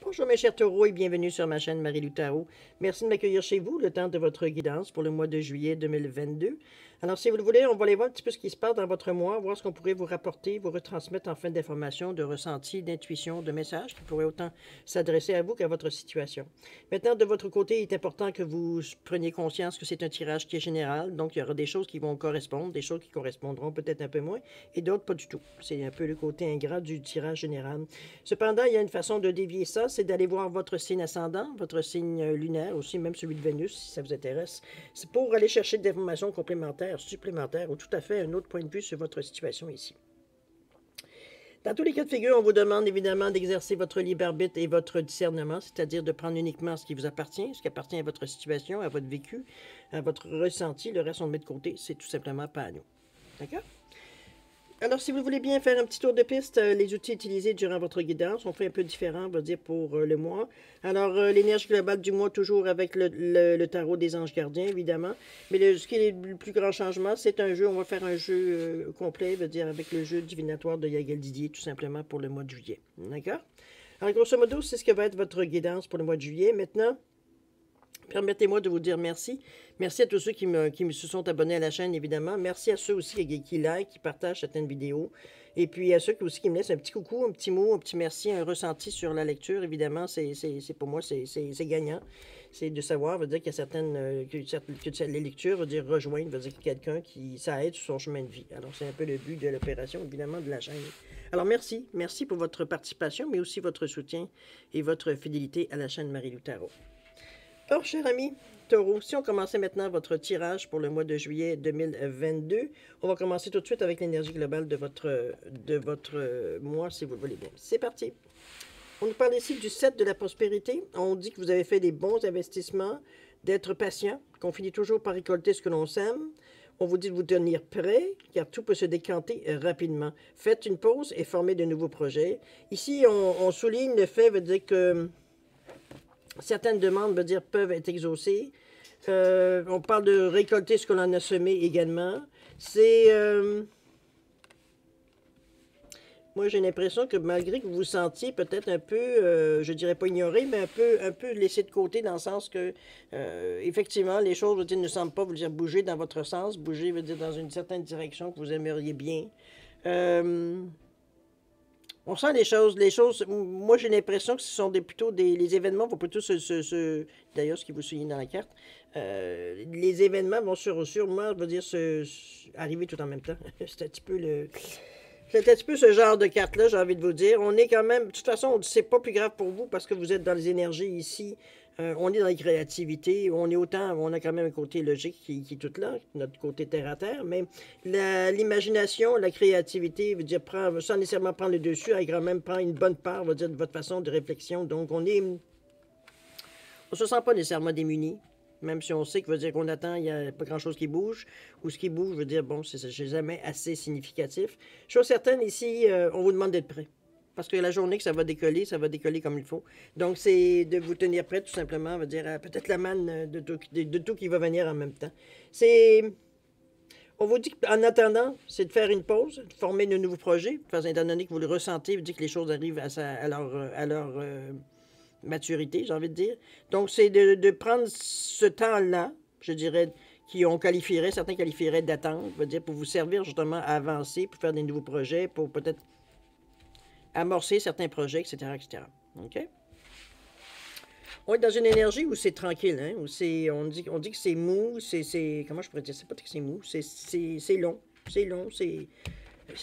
Bonjour mes chers taureaux et bienvenue sur ma chaîne Marie-Lou Tarot. Merci de m'accueillir chez vous le temps de votre guidance pour le mois de juillet 2022. Alors si vous le voulez, on va aller voir un petit peu ce qui se passe dans votre mois, voir ce qu'on pourrait vous rapporter, vous retransmettre en fin d'informations, de ressentis, d'intuition, de messages qui pourraient autant s'adresser à vous qu'à votre situation. Maintenant, de votre côté, il est important que vous preniez conscience que c'est un tirage qui est général, donc il y aura des choses qui vont correspondre, des choses qui correspondront peut-être un peu moins, et d'autres pas du tout. C'est un peu le côté ingrat du tirage général. Cependant, il y a une façon de dévier ça, c'est d'aller voir votre signe ascendant, votre signe lunaire, aussi même celui de Vénus, si ça vous intéresse. C'est pour aller chercher des informations complémentaires, supplémentaires, ou tout à fait un autre point de vue sur votre situation ici. Dans tous les cas de figure, on vous demande évidemment d'exercer votre libre arbitre et votre discernement, c'est-à-dire de prendre uniquement ce qui vous appartient, ce qui appartient à votre situation, à votre vécu, à votre ressenti. Le reste, on le met de côté, c'est tout simplement pas à nous. D'accord? Alors, si vous voulez bien faire un petit tour de piste, les outils utilisés durant votre guidance, on fait un peu différent, on va dire, pour le mois. Alors, l'énergie globale du mois, toujours avec le tarot des anges gardiens, évidemment. Mais ce qui est le plus grand changement, c'est un jeu, on va faire un jeu complet, veut dire avec le jeu divinatoire de Yael Didier, tout simplement pour le mois de juillet. D'accord? Alors, grosso modo, c'est ce que va être votre guidance pour le mois de juillet. Maintenant, permettez-moi de vous dire merci. Merci à tous ceux qui se sont abonnés à la chaîne, évidemment. Merci à ceux aussi qui like, qui partagent certaines vidéos. Et puis à ceux aussi qui me laissent un petit coucou, un petit mot, un petit merci, un ressenti sur la lecture. Évidemment, c'est pour moi, c'est gagnant. C'est de savoir, veut dire qu'il y a certaines, que les lectures, veut dire rejoindre, veut dire qu'il y a quelqu'un qui, ça aide sur son chemin de vie. Alors, c'est un peu le but de l'opération, évidemment, de la chaîne. Alors, merci. Merci pour votre participation, mais aussi votre soutien et votre fidélité à la chaîne Marie-Lou Tarot. Alors, cher ami Taureau, si on commençait maintenant votre tirage pour le mois de juillet 2022, on va commencer tout de suite avec l'énergie globale de votre mois, si vous le voulez bien. C'est parti. On nous parle ici du 7 de la prospérité. On dit que vous avez fait des bons investissements, d'être patient, qu'on finit toujours par récolter ce que l'on sème. On vous dit de vous tenir prêt, car tout peut se décanter rapidement. Faites une pause et formez de nouveaux projets. Ici, on souligne le fait, veut dire que certaines demandes, veut dire, peuvent être exaucées. On parle de récolter ce que l'on a semé également. C'est... moi, j'ai l'impression que malgré que vous vous sentiez peut-être un peu, je dirais pas ignoré, mais un peu laissé de côté dans le sens que, effectivement, les choses, veut dire, ne semblent pas, vous dire, bouger dans votre sens, bouger, veut dire, dans une certaine direction que vous aimeriez bien. On sent les choses, moi j'ai l'impression que ce sont plutôt les événements vont plutôt d'ailleurs ce qui vous souligne dans la carte, les événements vont sûrement, je veux dire, arriver tout en même temps. C'est un petit peu ce genre de carte-là, j'ai envie de vous dire. On est quand même, de toute façon, c'est pas plus grave pour vous parce que vous êtes dans les énergies ici. On est dans la créativité, on a quand même un côté logique qui est tout là, notre côté terre-à-terre, mais l'imagination, la créativité, veut dire, sans nécessairement prendre le dessus, elle quand même prend une bonne part, veut dire, de votre façon de réflexion. Donc, on se sent pas nécessairement démuni, même si on sait que veut dire qu'on attend, il n'y a pas grand-chose qui bouge, ou ce qui bouge, veut dire, bon, c'est jamais assez significatif. Chose certaine, ici, on vous demande d'être prêt. Parce que la journée que ça va décoller comme il faut. Donc, c'est de vous tenir prêt, tout simplement, veut dire, peut-être la manne de tout qui va venir en même temps. On vous dit qu'en attendant, c'est de faire une pause, de former de nouveaux projets, étant donné que vous le ressentez, vous dites que les choses arrivent à leur maturité, j'ai envie de dire. Donc, c'est de prendre ce temps-là, je dirais, certains qualifieraient d'attente, veut dire, pour vous servir justement à avancer, pour faire des nouveaux projets, pour peut-être amorcer certains projets, etc., etc. OK? On est dans une énergie où c'est tranquille, hein? Où on dit que c'est mou, comment je pourrais dire? C'est pas que c'est mou, c'est long. C'est long, c'est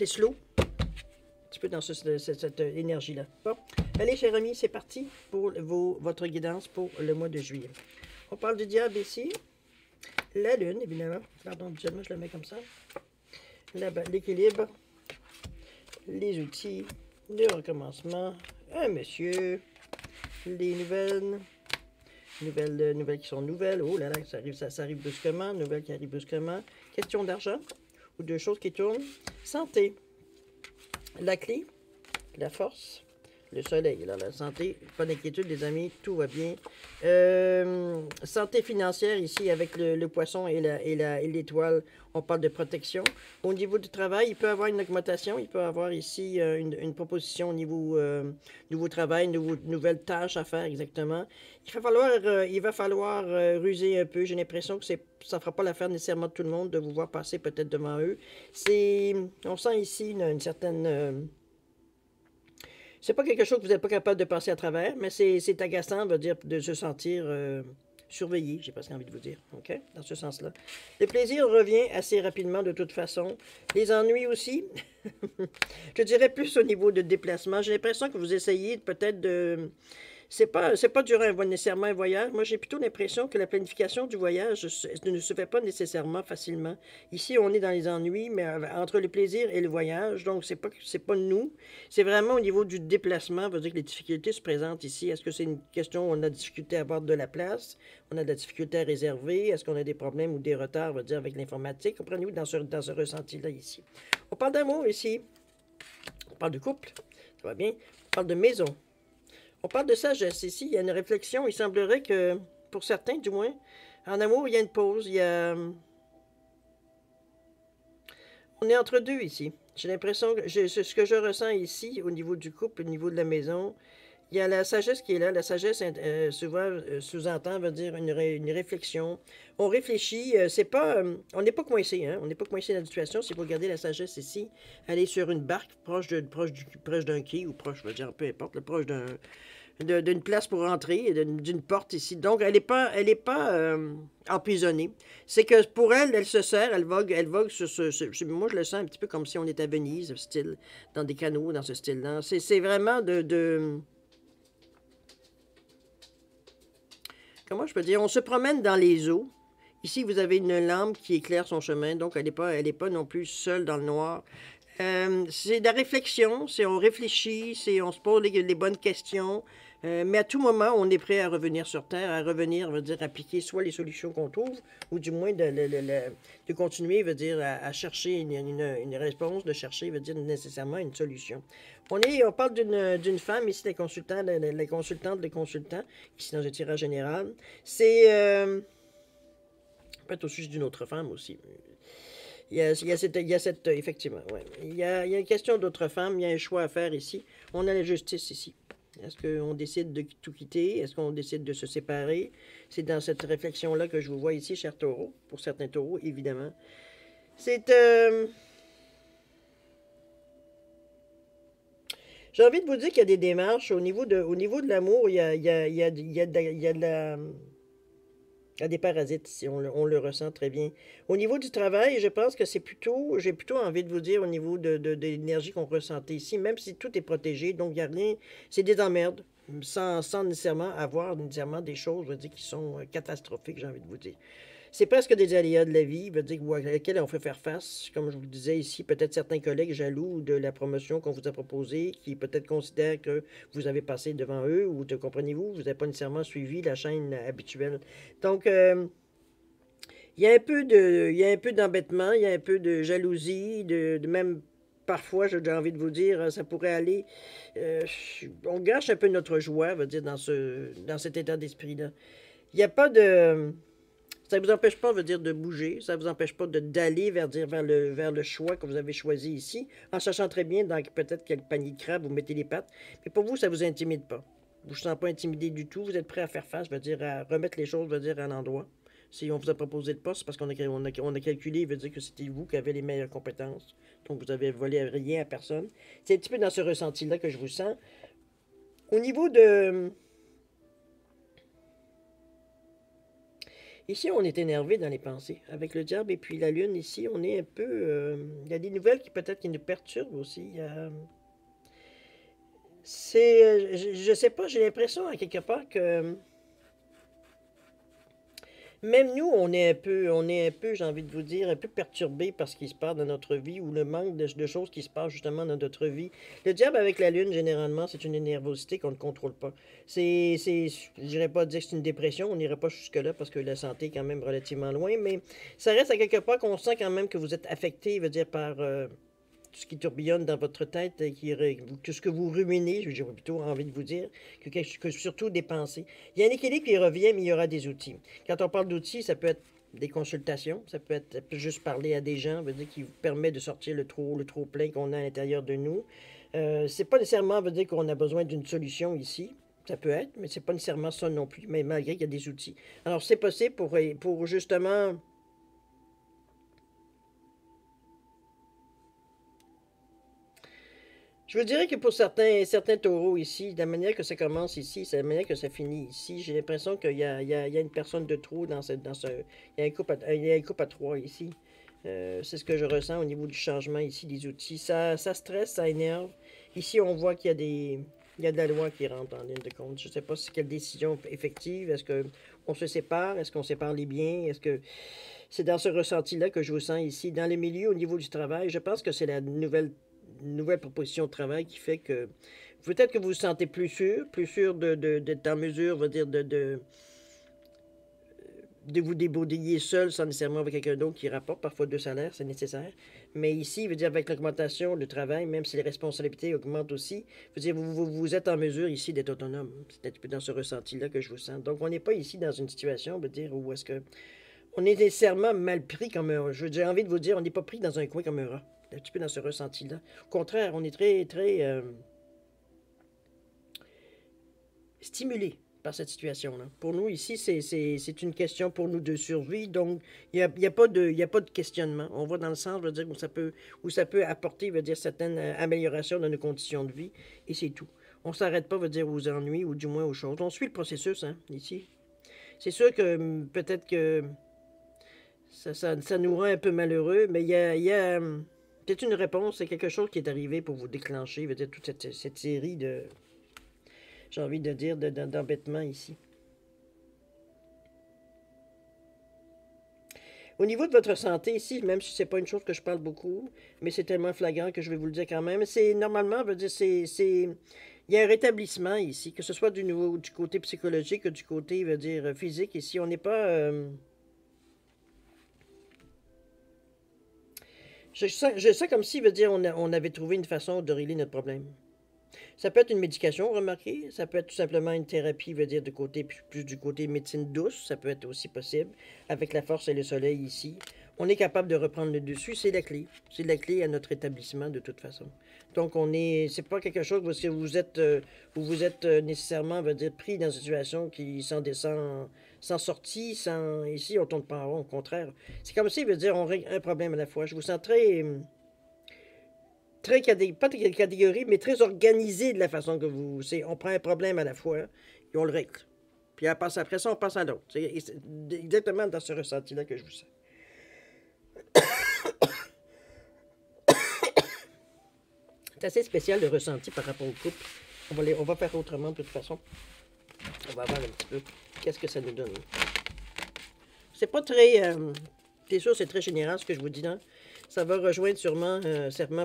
slow. Un petit peu dans cette énergie-là. Bon, allez, chers amis, c'est parti pour votre guidance pour le mois de juillet. On parle du diable ici. La lune, évidemment. Pardon, habituellement, je le mets comme ça. Là-bas, l'équilibre. Les outils. Le recommencement, un monsieur, les nouvelles qui sont nouvelles, oh là là, ça arrive brusquement, nouvelles qui arrivent brusquement, question d'argent, ou de choses qui tournent, santé, la clé, la force, Le soleil, là, la santé, pas d'inquiétude, les amis, tout va bien. Santé financière, ici, avec le poisson et l'étoile, on parle de protection. Au niveau du travail, il peut y avoir une augmentation, il peut y avoir ici une proposition au niveau nouveau travail, nouvelles tâches à faire, exactement. Il va falloir ruser un peu. J'ai l'impression que ça ne fera pas l'affaire nécessairement de tout le monde de vous voir passer peut-être devant eux. On sent ici une certaine... c'est pas quelque chose que vous n'êtes pas capable de passer à travers, mais c'est agaçant, veut dire, de se sentir surveillé, j'ai presque envie de vous dire, OK? Dans ce sens-là. Le plaisir revient assez rapidement de toute façon. Les ennuis aussi, je dirais plus au niveau de déplacement. J'ai l'impression que vous essayez peut-être de... C'est pas durant nécessairement un voyage. Moi, j'ai plutôt l'impression que la planification du voyage ne se fait pas nécessairement facilement. Ici, on est dans les ennuis, mais entre le plaisir et le voyage, donc c'est pas nous. C'est vraiment au niveau du déplacement, veut dire que les difficultés se présentent ici. Est-ce que c'est une question où on a difficulté à avoir de la place, on a de la difficulté à réserver, est-ce qu'on a des problèmes ou des retards, veut dire, avec l'informatique? Comprenez-vous dans ce ressenti-là ici? On parle d'amour ici. On parle de couple. Ça va bien. On parle de maison. On parle de sagesse ici, il y a une réflexion. Il semblerait que, pour certains du moins, en amour, il y a une pause. On est entre deux ici. J'ai l'impression que ce que je ressens ici, au niveau du couple, au niveau de la maison, il y a la sagesse qui est là. La sagesse, souvent, sous-entend, veut dire une réflexion. On réfléchit, c'est pas... on n'est pas coincé, hein? On n'est pas coincé dans la situation. Si vous regardez la sagesse ici, elle est sur une barque proche d'un quai, ou proche, je veux dire, peu importe, proche d'une place pour entrer, d'une porte ici. Donc, elle est pas emprisonnée. C'est que pour elle, elle se sert, elle vogue moi, je le sens un petit peu comme si on était à Venise, style, dans des canaux, dans ce style-là. C'est vraiment comment je peux dire? On se promène dans les eaux. Ici, vous avez une lampe qui éclaire son chemin, donc elle n'est pas non plus seule dans le noir. C'est de la réflexion, on réfléchit, on se pose les bonnes questions, mais à tout moment, on est prêt à revenir sur Terre, à revenir, veut dire, appliquer soit les solutions qu'on trouve, ou du moins de continuer, veut dire, à chercher une réponse, de chercher, veut dire, nécessairement une solution. On parle d'une femme, ici, la consultante, les consultants, ici dans un tirage général. C'est peut-être au sujet d'une autre femme aussi. Il y a cette effectivement, ouais. Il y a une question d'autres femmes, il y a un choix à faire ici. On a la justice ici. Est-ce qu'on décide de tout quitter? Est-ce qu'on décide de se séparer? C'est dans cette réflexion-là que je vous vois ici, cher taureau. Pour certains taureaux, évidemment. C'est... J'ai envie de vous dire qu'il y a des démarches au niveau de l'amour, il y a de la... Il y a des parasites ici, on le ressent très bien. Au niveau du travail, je pense que j'ai plutôt envie de vous dire au niveau de l'énergie qu'on ressentait ici, même si tout est protégé, donc il n'y a rien, c'est des emmerdes, sans nécessairement avoir nécessairement des choses, je veux dire, qui sont catastrophiques, j'ai envie de vous dire. C'est presque des aléas de la vie, veut dire, auxquels on fait faire face. Comme je vous le disais ici, peut-être certains collègues jaloux de la promotion qu'on vous a proposée, qui peut-être considèrent que vous avez passé devant eux, ou comprenez-vous, vous n'avez pas nécessairement suivi la chaîne habituelle. Donc, il y a un peu d'embêtement, il y a un peu de jalousie, même parfois, j'ai envie de vous dire, ça pourrait aller. On gâche un peu notre joie, veut dire, dans cet état d'esprit-là. Il n'y a pas de. Ça ne vous empêche pas, veut dire, de bouger. Ça ne vous empêche pas d'aller vers le choix que vous avez choisi ici, en sachant très bien dans peut-être quel panier de crabe vous mettez les pattes. Mais pour vous, ça ne vous intimide pas. Vous ne vous sentez pas intimidé du tout. Vous êtes prêt à faire face, veut dire, à remettre les choses, veut dire, à un endroit. Si on vous a proposé le poste, c'est parce qu'on a calculé, veut dire que c'était vous qui avez les meilleures compétences. Donc, vous avez volé rien à personne. C'est un petit peu dans ce ressenti-là que je vous sens. Au niveau de... Ici, on est énervé dans les pensées. Avec le diable et puis la lune, ici, on est un peu... il y a des nouvelles qui peut-être qui nous perturbent aussi. Je sais pas, j'ai l'impression, à quelque part, que... Même nous, on est un peu, j'ai envie de vous dire, un peu perturbé par ce qui se passe dans notre vie ou le manque de choses qui se passent justement dans notre vie. Le diable avec la lune, généralement, c'est une nervosité qu'on ne contrôle pas. Je n'irais pas dire que c'est une dépression, on n'irait pas jusque-là parce que la santé est quand même relativement loin, mais ça reste à quelque part qu'on sent quand même que vous êtes affecté, veut dire, par tout ce qui tourbillonne dans votre tête, tout ce que vous ruminez, j'ai plutôt envie de vous dire, que surtout des pensées. Il y a un équilibre qui revient, mais il y aura des outils. Quand on parle d'outils, ça peut être des consultations, ça peut juste parler à des gens, veut dire, qui vous permet de sortir le trop plein qu'on a à l'intérieur de nous. C'est pas nécessairement veut dire qu'on a besoin d'une solution ici. Ça peut être, mais c'est pas nécessairement ça non plus, mais malgré qu'il y a des outils. Alors, c'est possible pour justement... Je vous dirais que pour certains taureaux ici, de la manière que ça commence ici, c'est la manière que ça finit ici. J'ai l'impression qu'il y a une personne de trop dans ce... Il y a un couple à trois ici. C'est ce que je ressens au niveau du changement ici des outils. Ça stresse, ça énerve. Ici, on voit qu'il y a il y a de la loi qui rentre en ligne de compte. Je ne sais pas si quelle décision effective. Est-ce qu'on se sépare? Est-ce qu'on sépare les biens? Est-ce que c'est dans ce ressenti-là que je vous sens ici? Dans les milieux, au niveau du travail, je pense que c'est la nouvelle proposition de travail qui fait que peut-être que vous vous sentez plus sûr d'être en mesure, on va dire, de vous débrouiller seul sans nécessairement avec quelqu'un d'autre qui rapporte parfois deux salaires, c'est nécessaire. Mais ici, veut dire avec l'augmentation du travail, même si les responsabilités augmentent aussi, veut dire vous êtes en mesure ici d'être autonome. C'est un petit peu dans ce ressenti-là que je vous sens. Donc, on n'est pas ici dans une situation, veut dire, où est-ce que on est nécessairement mal pris comme un... J'ai envie de vous dire, on n'est pas pris dans un coin comme un rat. Un petit peu dans ce ressenti-là. Au contraire, on est très stimulé par cette situation-là. Pour nous, ici, c'est une question pour nous de survie, donc il n'y a pas de questionnement. On va dans le sens, je veux dire, où ça peut apporter, veut dire, certaines améliorations de nos conditions de vie, et c'est tout. On ne s'arrête pas, veut dire, aux ennuis, ou du moins aux choses. On suit le processus, hein, ici. C'est sûr que peut-être que ça nous rend un peu malheureux, mais il y a peut-être une réponse, c'est quelque chose qui est arrivé pour vous déclencher, veut dire, toute cette série de... J'ai envie de dire d'embêtements ici. Au niveau de votre santé ici, même si c'est pas une chose que je parle beaucoup, mais c'est tellement flagrant que je vais vous le dire quand même, c'est normalement, veut dire, il y a un rétablissement ici, que ce soit du côté psychologique ou du côté, veut dire, physique. Ici, on n'est pas... je sens comme si, veut dire, on avait trouvé une façon de régler notre problème. Ça peut être une médication, remarquez. Ça peut être tout simplement une thérapie, veut dire, plus du côté médecine douce. Ça peut être aussi possible. Avec la force et le soleil ici, on est capable de reprendre le dessus. C'est la clé. C'est la clé à notre établissement de toute façon. Donc, c'est pas quelque chose où vous êtes nécessairement, veut dire, pris dans une situation qui sans sortie, ici, on tourne pas en rond. Au contraire. C'est comme si, veut dire, on règle un problème à la fois. Je vous sens très pas de catégorie, mais très organisé de la façon que on prend un problème à la fois, et on le règle. Puis après ça, on passe à l'autre. C'est exactement dans ce ressenti-là que je vous sens. C'est assez spécial le ressenti par rapport au couple. On va faire autrement de toute façon. On va voir un petit peu qu'est-ce que ça nous donne. C'est pas très... c'est sûr, c'est très général ce que je vous dis là. Ça va rejoindre sûrement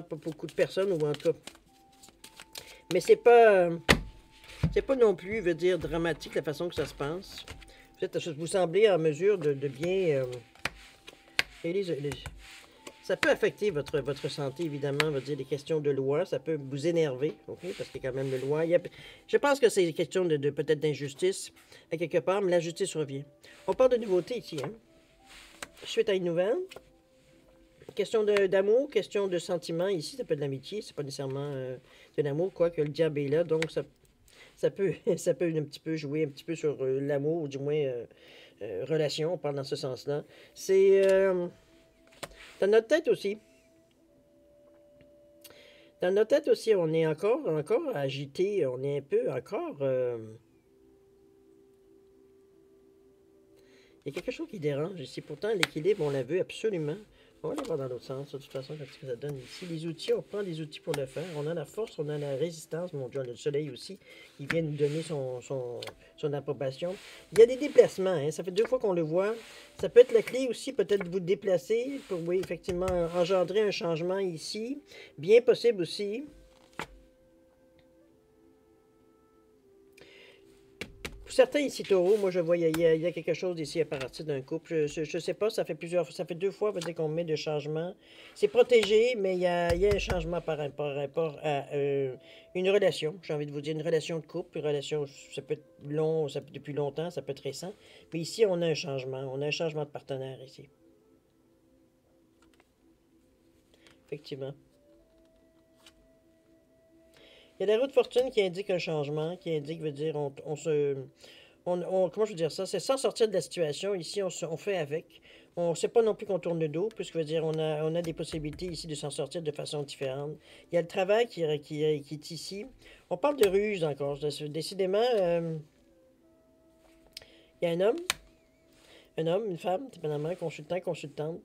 pas beaucoup de personnes, ou en tout cas. Mais c'est pas non plus, veut dire, dramatique la façon que ça se passe. Vous semblez en mesure de bien... ça peut affecter votre santé, évidemment, veut dire, des questions de loi. Ça peut vous énerver, ok, parce qu'il y a quand même de loi. Je pense que c'est une question peut-être d'injustice, à quelque part, mais la justice revient. On parle de nouveauté ici, hein. Suite à une nouvelle. Question d'amour, question de sentiment. Ici, ça peut être de l'amitié, c'est pas nécessairement de l'amour, quoique le diable est là. Donc, ça peut un petit peu jouer un petit peu sur l'amour, ou du moins relation, on parle dans ce sens-là. C'est dans notre tête aussi. Dans notre tête aussi, on est encore agité, on est un peu encore... il y a quelque chose qui dérange ici. Pourtant, l'équilibre, on l'a vu absolument. On va aller voir dans l'autre sens, de toute façon, qu'est-ce que ça donne ici. Les outils, on prend les outils pour le faire. On a la force, on a la résistance. Mon Dieu, on a le soleil aussi, qui vient nous donner son approbation. Il y a des déplacements, hein. Ça fait 2 fois qu'on le voit. Ça peut être la clé aussi, peut-être vous déplacer pour, oui, effectivement, engendrer un changement ici. Bien possible aussi. Pour certains ici, taureau, moi je vois, il y a quelque chose ici à partir d'un couple. Je sais pas, ça fait 2 fois, veut dire qu'on met de changement. C'est protégé, mais il y a un changement par rapport à une relation. J'ai envie de vous dire, une relation de couple, une relation, ça peut être long, ça peut, depuis longtemps, ça peut être récent. Mais ici, on a un changement. On a un changement de partenaire ici. Effectivement. Il y a la roue de fortune qui indique un changement, qui indique, veut dire, on se... comment je veux dire ça? C'est sans sortir de la situation. Ici, on fait avec. On ne sait pas non plus qu'on tourne le dos, puisque veut dire, on a des possibilités ici de s'en sortir de façon différente. Il y a le travail qui est ici. On parle de ruse encore. Décidément, il y a un homme, une femme, dépendamment, consultant, consultante.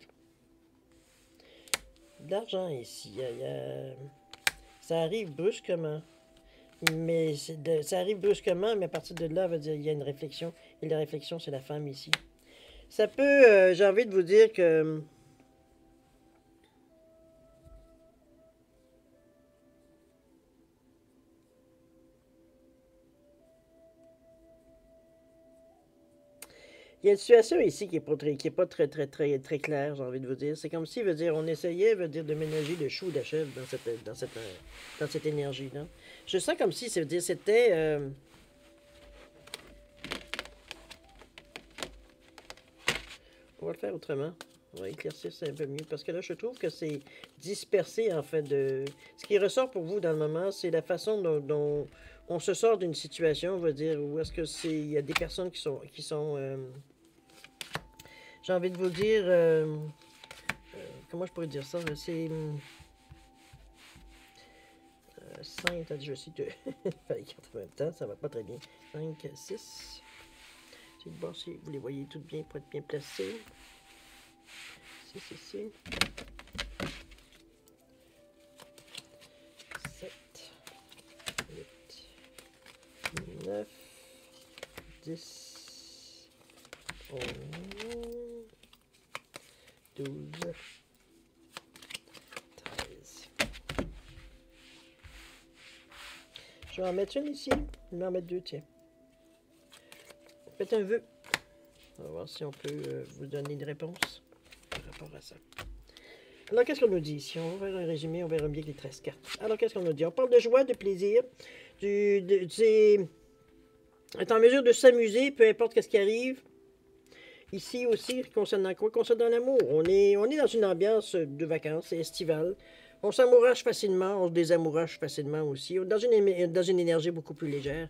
De l'argent ici. Ça arrive brusquement. Mais ça arrive brusquement, mais à partir de là, veut dire, il y a une réflexion. Et la réflexion, c'est la femme ici. Ça peut, j'ai envie de vous dire que il y a une situation ici qui est pas très claire, j'ai envie de vous dire. C'est comme si, veut dire, on essayait, veut dire, de ménager le chou de la chèvre dans cette énergie-là. Je sens comme si, ça veut dire, c'était... on va le faire autrement. On va éclaircir ça un peu mieux. Parce que là, je trouve que c'est dispersé, en fait, de... Ce qui ressort pour vous dans le moment, c'est la façon dont on se sort d'une situation, on va dire, où est-ce que c'est... Il y a des personnes qui sont j'ai envie de vous dire... comment je pourrais dire ça? C'est... 5, attendez, je suis deux. Il fallait 4 en même temps, ça va pas très bien. 5, 6. C'est de voir si vous les voyez toutes bien pour être bien placés. 6 ici. 7, 8, 9, 10, 11, 12, 13. Je vais en mettre une ici. Je vais en mettre deux, tiens. Faites un vœu. On va voir si on peut vous donner une réponse par rapport à ça. Alors, qu'est-ce qu'on nous dit ici? On va faire un résumé, on verra bien les 13 cartes. Alors, qu'est-ce qu'on nous dit? On parle de joie, de plaisir, être en mesure de s'amuser, peu importe ce qui arrive. Ici aussi, concernant quoi? Concernant l'amour. On est dans une ambiance de vacances, c'est estival. On s'amourage facilement, on se désamourage facilement aussi. On est dans une énergie beaucoup plus légère.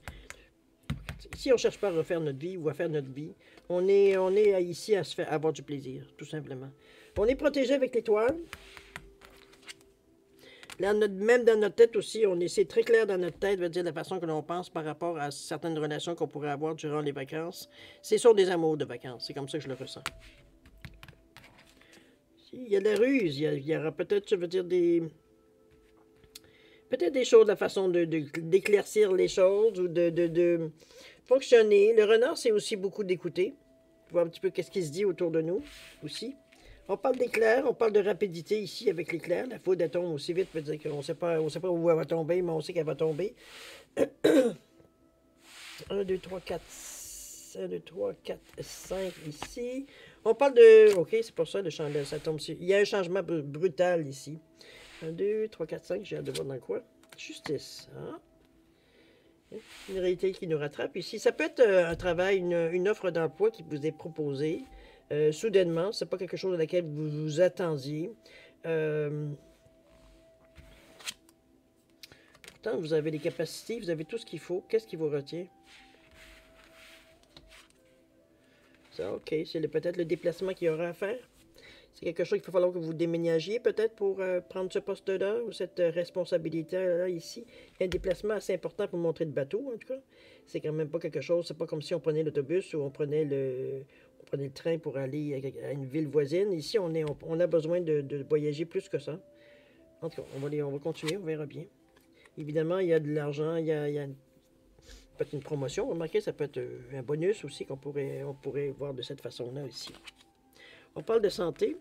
Ici, on ne cherche pas à refaire notre vie ou à faire notre vie. On est ici à se faire avoir du plaisir, tout simplement. On est protégé avec l'étoile. Même dans notre tête aussi, c'est très clair dans notre tête, veut dire la façon que l'on pense par rapport à certaines relations qu'on pourrait avoir durant les vacances. Ce sont des amours de vacances, c'est comme ça que je le ressens. Il y a de la ruse, il y aura peut-être, je veux dire, peut-être des choses, la façon d'éclaircir les choses ou de fonctionner. Le renard, c'est aussi beaucoup d'écouter, voir un petit peu qu'est-ce qui se dit autour de nous aussi. On parle d'éclair, on parle de rapidité ici avec l'éclair. La foudre, elle tombe aussi vite, veut dire qu'on ne sait pas où elle va tomber, mais on sait qu'elle va tomber. 1, 2, 3, 4, 1, 2, 3, 4, 5 ici. On parle de... OK, c'est pour ça, le chandelle, ça tombe ici. Il y a un changement brutal ici. 1, 2, 3, 4, 5, j'ai hâte de voir dans quoi. Justice. Hein? Une réalité qui nous rattrape ici. Ça peut être un travail, une offre d'emploi qui vous est proposée. Soudainement, c'est pas quelque chose à laquelle vous vous attendiez. Pourtant, vous avez les capacités, vous avez tout ce qu'il faut. Qu'est-ce qui vous retient? Ça, OK, c'est peut-être le déplacement qu'il y aura à faire. C'est quelque chose qu'il va falloir que vous déménagiez peut-être pour prendre ce poste-là ou cette responsabilité-là ici. Il y a un déplacement assez important pour montrer le bateau, en tout cas. C'est quand même pas quelque chose, c'est pas comme si on prenait l'autobus ou on prenait le train pour aller à une ville voisine. Ici, on a besoin de voyager plus que ça. En tout cas, on va continuer, on verra bien. Évidemment, il y a de l'argent, il y a peut-être une promotion. Remarquez, ça peut être un bonus aussi on pourrait voir de cette façon-là ici. On parle de santé.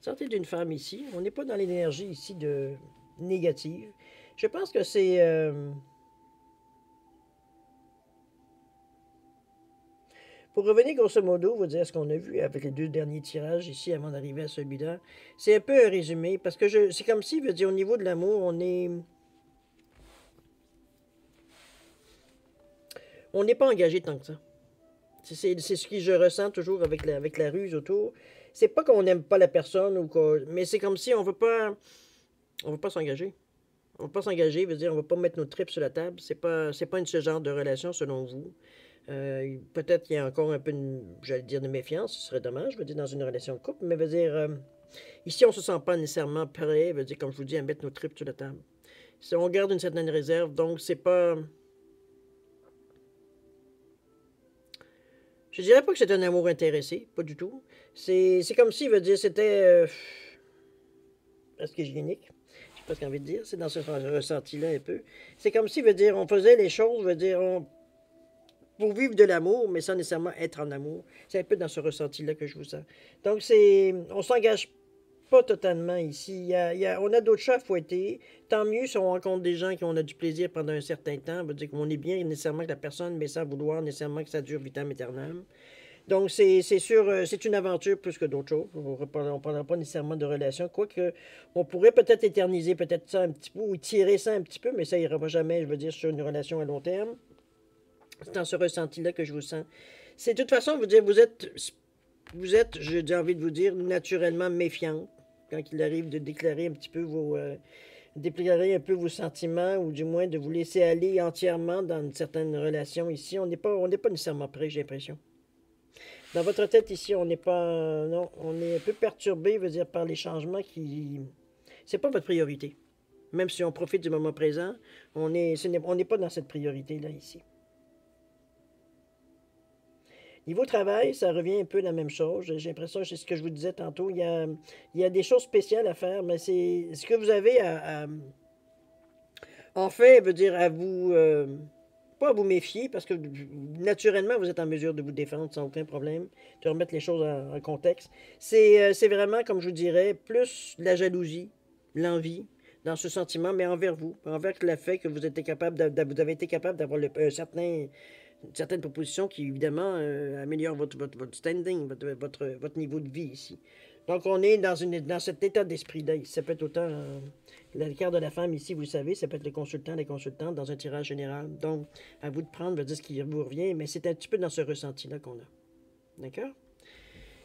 Santé d'une femme ici. On n'est pas dans l'énergie ici de négative. Je pense que c'est... Pour revenir grosso modo, vous dire ce qu'on a vu avec les deux derniers tirages ici avant d'arriver à celui-là. C'est un peu un résumé, parce que c'est comme si, veut dire, au niveau de l'amour, on n'est pas engagé tant que ça. C'est ce que je ressens toujours avec la ruse autour. C'est pas qu'on n'aime pas la personne, mais c'est comme si on veut pas s'engager. On ne va pas s'engager, veut dire, on ne va pas mettre nos tripes sur la table. C'est pas ce genre de relation selon vous. Peut-être qu'il y a encore un peu, j'allais dire, de méfiance, ce serait dommage, veut dire, dans une relation de couple, mais veut dire, ici, on ne se sent pas nécessairement prêt, veut dire, comme je vous dis, à mettre nos tripes sur la table. On garde une certaine réserve, donc c'est pas... Je dirais pas que c'est un amour intéressé, pas du tout. C'est comme si, veut dire, c'était... Est-ce que hygiénique? Je sais pas ce qu'on veut dire, c'est dans ce ressenti-là un peu. C'est comme si, veut dire, on faisait les choses, veut dire, pour vivre de l'amour, mais sans nécessairement être en amour. C'est un peu dans ce ressenti-là que je vous sens. Donc, on s'engage pas totalement ici. On a d'autres chats à fouetter. Tant mieux si on rencontre des gens qui ont du plaisir pendant un certain temps. Ça veut dire qu'on est bien nécessairement que la personne, mais sans vouloir nécessairement que ça dure vitam aeternam. Donc, c'est sûr, c'est une aventure plus que d'autres choses. On ne parlera pas nécessairement de relation. Quoique, on pourrait peut-être éterniser peut-être ça un petit peu, ou tirer ça un petit peu, mais ça ira pas jamais, je veux dire, sur une relation à long terme. C'est dans ce ressenti-là que je vous sens. C'est de toute façon, vous êtes, j'ai envie de vous dire, naturellement méfiante quand il arrive de déclarer un petit peu déclarer un peu vos sentiments, ou du moins de vous laisser aller entièrement dans une certaine relation ici. On n'est pas nécessairement prêt, j'ai l'impression. Dans votre tête ici, on n'est pas, non, on est un peu perturbé, veut dire, par les changements qui, c'est pas votre priorité. Même si on profite du moment présent, on n'est pas dans cette priorité-là ici. Niveau travail, ça revient un peu la même chose. J'ai l'impression, c'est ce que je vous disais tantôt, il y a des choses spéciales à faire, mais c'est ce que vous avez en fait, veut dire à vous, pas à vous méfier, parce que naturellement, vous êtes en mesure de vous défendre sans aucun problème, de remettre les choses en contexte. C'est vraiment, comme je vous dirais, plus la jalousie, l'envie, dans ce sentiment, mais envers vous, envers le fait que vous êtes capable vous avez été capable d'avoir une certaine proposition qui, évidemment, améliore votre standing, votre niveau de vie ici. Donc, on est dans cet état d'esprit-là. Ça peut être autant le quart de la femme ici, vous le savez, ça peut être le consultant, les consultantes dans un tirage général. Donc, à vous de prendre, veut dire ce qui vous revient, mais c'est un petit peu dans ce ressenti-là qu'on a. D'accord?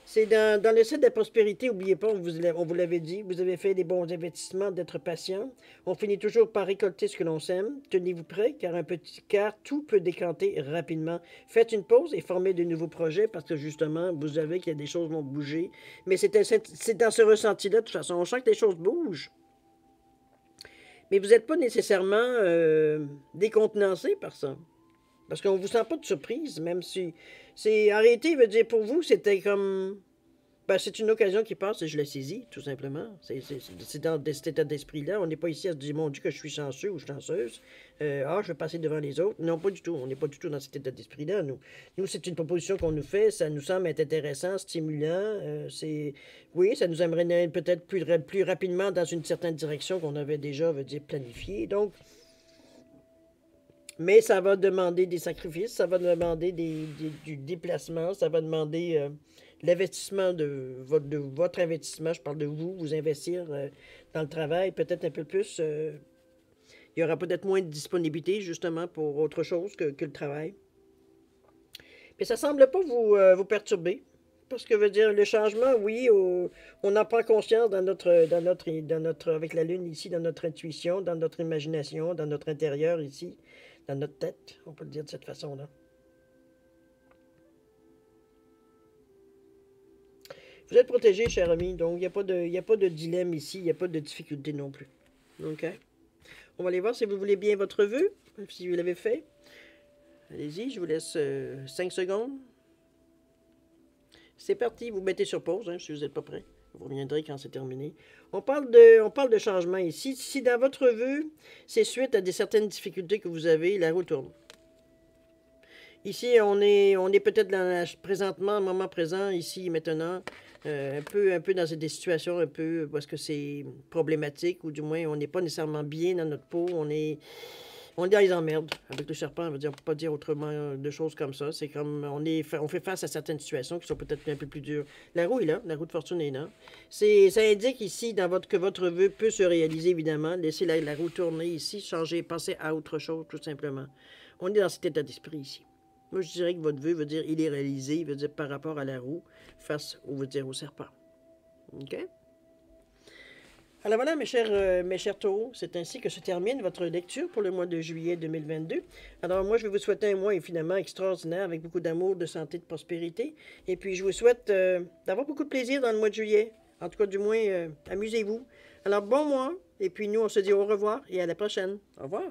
C'est dans le site de la prospérité, n'oubliez pas, on vous l'avait dit, vous avez fait des bons investissements, d'être patient. On finit toujours par récolter ce que l'on sème. Tenez-vous prêt, car tout peut décanter rapidement. Faites une pause et formez de nouveaux projets, parce que justement, vous savez qu'il y a des choses qui vont bouger. Mais c'est dans ce ressenti-là, de toute façon, on sent que les choses bougent. Mais vous n'êtes pas nécessairement décontenancé par ça. Parce qu'on ne vous sent pas de surprise, même si... Arrêter veut dire pour vous, c'était comme... Ben, c'est une occasion qui passe et je la saisis, tout simplement. C'est dans cet état d'esprit-là. On n'est pas ici à se dire, mon Dieu, que je suis chanceux ou chanceuse. Je vais passer devant les autres. Non, pas du tout. On n'est pas du tout dans cet état d'esprit-là, nous, c'est une proposition qu'on nous fait. Ça nous semble être intéressant, stimulant. Oui, ça nous amènerait peut-être plus rapidement dans une certaine direction qu'on avait déjà, veut dire, planifiée. Donc, mais ça va demander des sacrifices, ça va demander du déplacement, ça va demander l'investissement de votre investissement. Je parle de vous investir dans le travail, peut-être un peu plus. Il y aura peut-être moins de disponibilité, justement, pour autre chose que le travail. Mais ça ne semble pas vous perturber. Parce que veut dire le changement, oui, on en prend conscience avec la Lune ici, dans notre intuition, dans notre imagination, dans notre intérieur ici, dans notre tête, on peut le dire de cette façon-là. Vous êtes protégé, cher ami, donc il n'y a pas de dilemme ici, il n'y a pas de difficulté non plus. OK? On va aller voir si vous voulez bien votre vœu, si vous l'avez fait. Allez-y, je vous laisse 5 secondes. C'est parti, vous mettez sur pause si vous n'êtes pas prêt. Vous reviendrez quand c'est terminé. On parle de changement ici. Si dans votre vœu, c'est suite à certaines difficultés que vous avez, la roue tourne. Ici, on est peut-être présentement, au moment présent, ici, maintenant, un peu dans des situations un peu parce que c'est problématique, ou du moins, on n'est pas nécessairement bien dans notre peau. On est dans les emmerdes. Avec le serpent, on ne peut pas dire autrement de choses comme ça. C'est comme on fait face à certaines situations qui sont peut-être un peu plus dures. La roue est là, la roue de fortune est là. Ça indique ici que votre vœu peut se réaliser, évidemment. Laissez la roue tourner ici, changer, passer à autre chose, tout simplement. On est dans cet état d'esprit ici. Moi, je dirais que votre vœu veut dire il est réalisé, il veut dire par rapport à la roue, face au serpent. OK? Alors voilà, mes chers taureaux, c'est ainsi que se termine votre lecture pour le mois de juillet 2022. Alors moi, je vais vous souhaiter un mois évidemment extraordinaire avec beaucoup d'amour, de santé, de prospérité. Et puis, je vous souhaite d'avoir beaucoup de plaisir dans le mois de juillet. En tout cas, du moins, amusez-vous. Alors, bon mois. Et puis, nous, on se dit au revoir et à la prochaine. Au revoir.